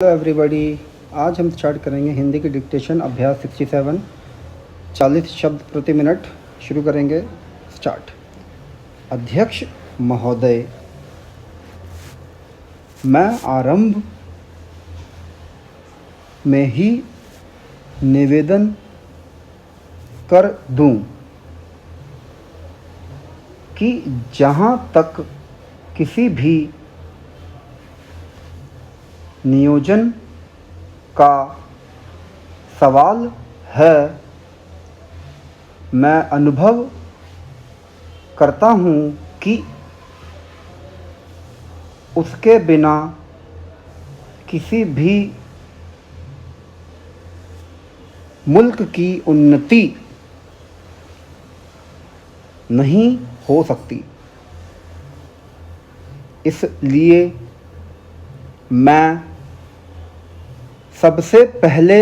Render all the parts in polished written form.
Hello everybody. आज हम start करेंगे हिंदी की डिक्टेशन अभ्यास 67। 40 शब्द प्रति मिनट। शुरू करेंगे। स्टार्ट। अध्यक्ष महोदय, मैं आरंभ में ही निवेदन कर दूं कि जहां तक किसी भी नियोजन का सवाल है, मैं अनुभव करता हूं कि उसके बिना किसी भी मुल्क की उन्नति नहीं हो सकती। इसलिए मैं सबसे पहले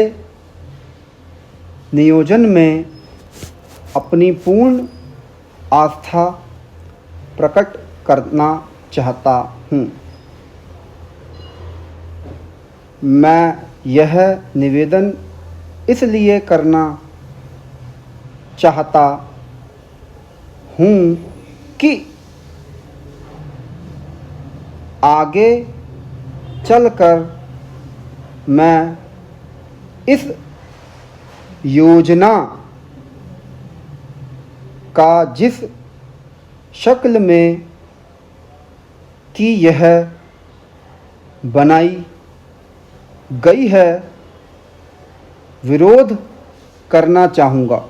नियोजन में अपनी पूर्ण आस्था प्रकट करना चाहता हूँ। मैं यह निवेदन इसलिए करना चाहता हूँ कि आगे चलकर मैं इस योजना का जिस शक्ल में कि यह बनाई गई है, विरोध करना चाहूँगा।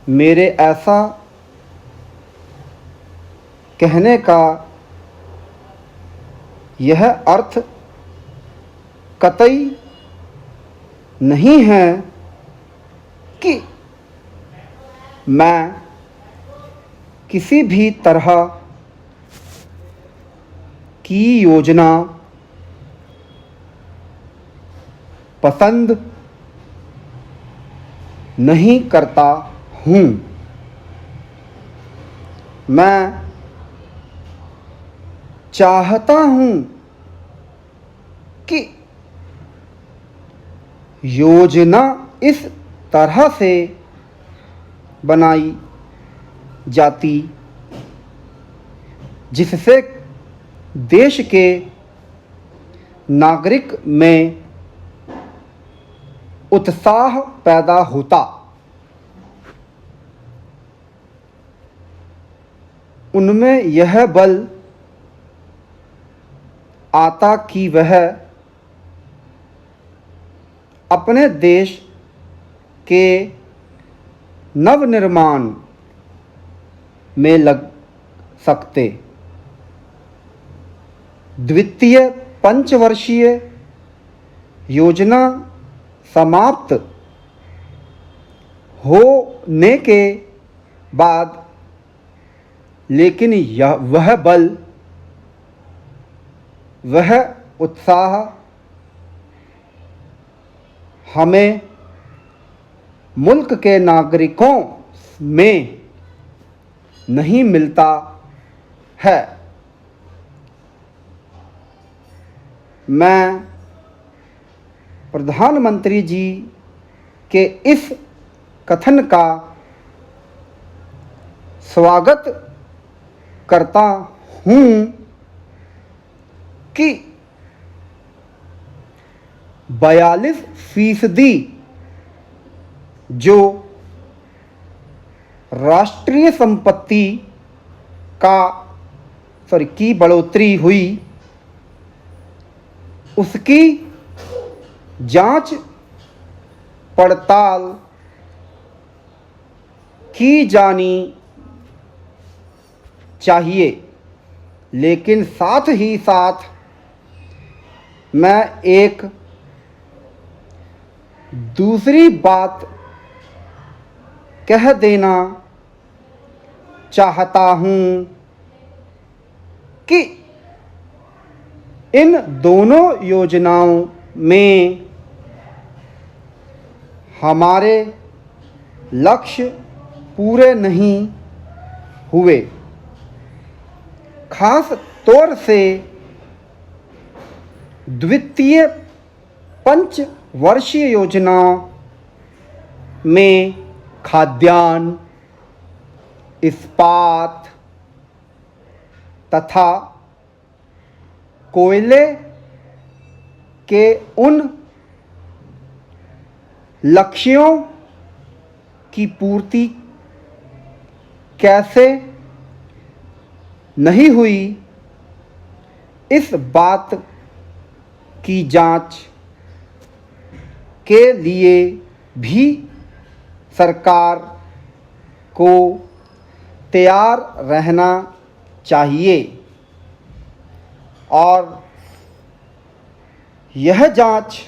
मेरे ऐसा कहने का यह अर्थ कतई नहीं है कि मैं किसी भी तरह की योजना पसंद नहीं करता हूँ। मैं चाहता हूँ कि योजना इस तरह से बनाई जाती जिससे देश के नागरिक में उत्साह पैदा होता, उनमें यह बल आता कि वह अपने देश के नवनिर्माण में लग सकते। द्वितीय पंचवर्षीय योजना समाप्त होने के बाद लेकिन वह बल, वह उत्साह हमें मुल्क के नागरिकों में नहीं मिलता है। मैं प्रधानमंत्री जी के इस कथन का स्वागत करता हूँ कि 42% जो राष्ट्रीय संपत्ति की बढ़ोतरी हुई, उसकी जांच पड़ताल की जानी चाहिए। लेकिन साथ ही साथ मैं एक दूसरी बात कह देना चाहता हूँ कि इन दोनों योजनाओं में हमारे लक्ष्य पूरे नहीं हुए। खास तौर से द्वितीय पंचवर्षीय योजना में खाद्यान्न, इस्पात तथा कोयले के उन लक्ष्यों की पूर्ति कैसे नहीं हुई, इस बात की जांच के लिए भी सरकार को तैयार रहना चाहिए और यह जांच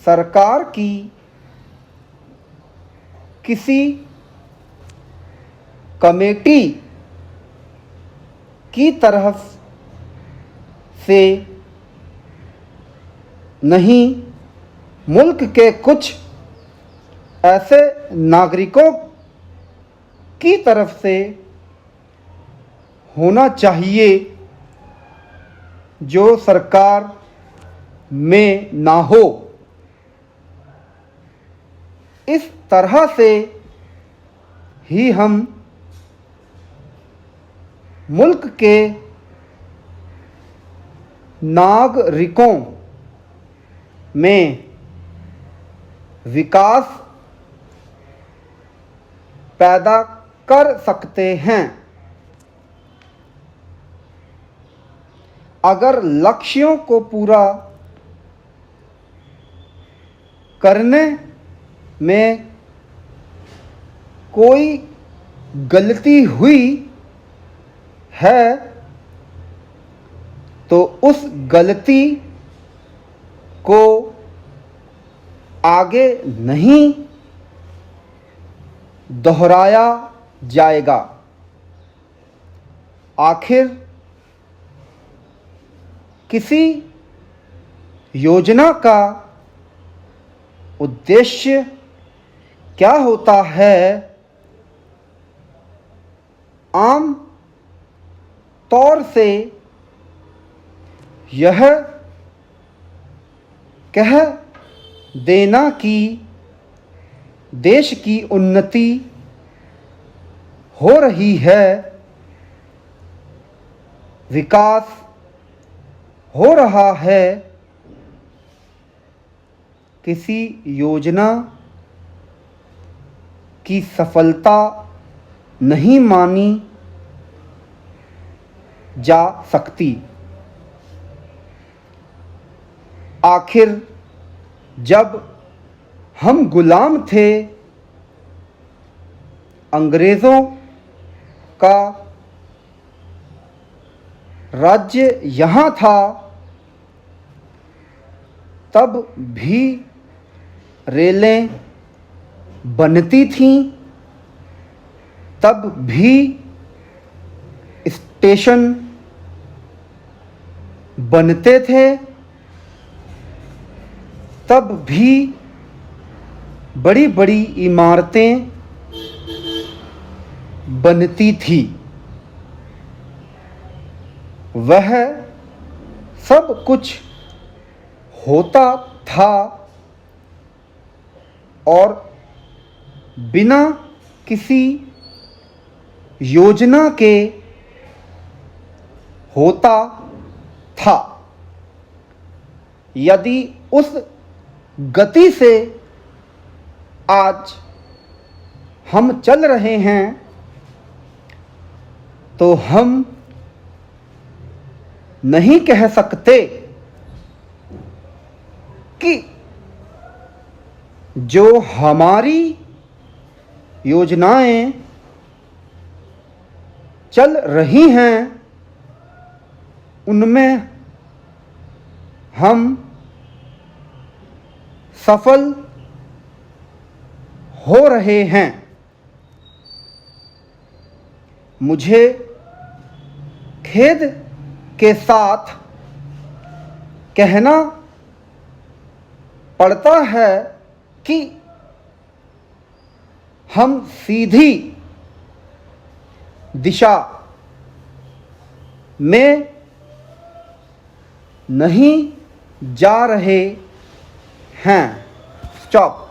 सरकार की किसी कमेटी की तरफ से नहीं, मुल्क के कुछ ऐसे नागरिकों की तरफ से होना चाहिए जो सरकार में ना हो। इस तरह से ही हम मुल्क के नागरिकों में विकास पैदा कर सकते हैं। अगर लक्ष्यों को पूरा करने में कोई गलती हुई है तो उस गलती को आगे नहीं दोहराया जाएगा। आखिर किसी योजना का उद्देश्य क्या होता है? आम तौर से यह कह देना कि देश की उन्नति हो रही है, विकास हो रहा है। किसी योजना की सफलता नहीं मानी जा सकती। आखिर जब हम गुलाम थे, अंग्रेज़ों का राज्य यहाँ था, तब भी रेलें बनती थीं, तब भी स्टेशन बनते थे, तब भी बड़ी बड़ी इमारतें बनती थी। वह सब कुछ होता था और बिना किसी योजना के होता था। यदि उस गति से आज हम चल रहे हैं तो हम नहीं कह सकते कि जो हमारी योजनाएं चल रही हैं उनमें हम सफल हो रहे हैं। मुझे खेद के साथ कहना पड़ता है कि हम सीधी दिशा में नहीं जा रहे हैं। स्टॉप।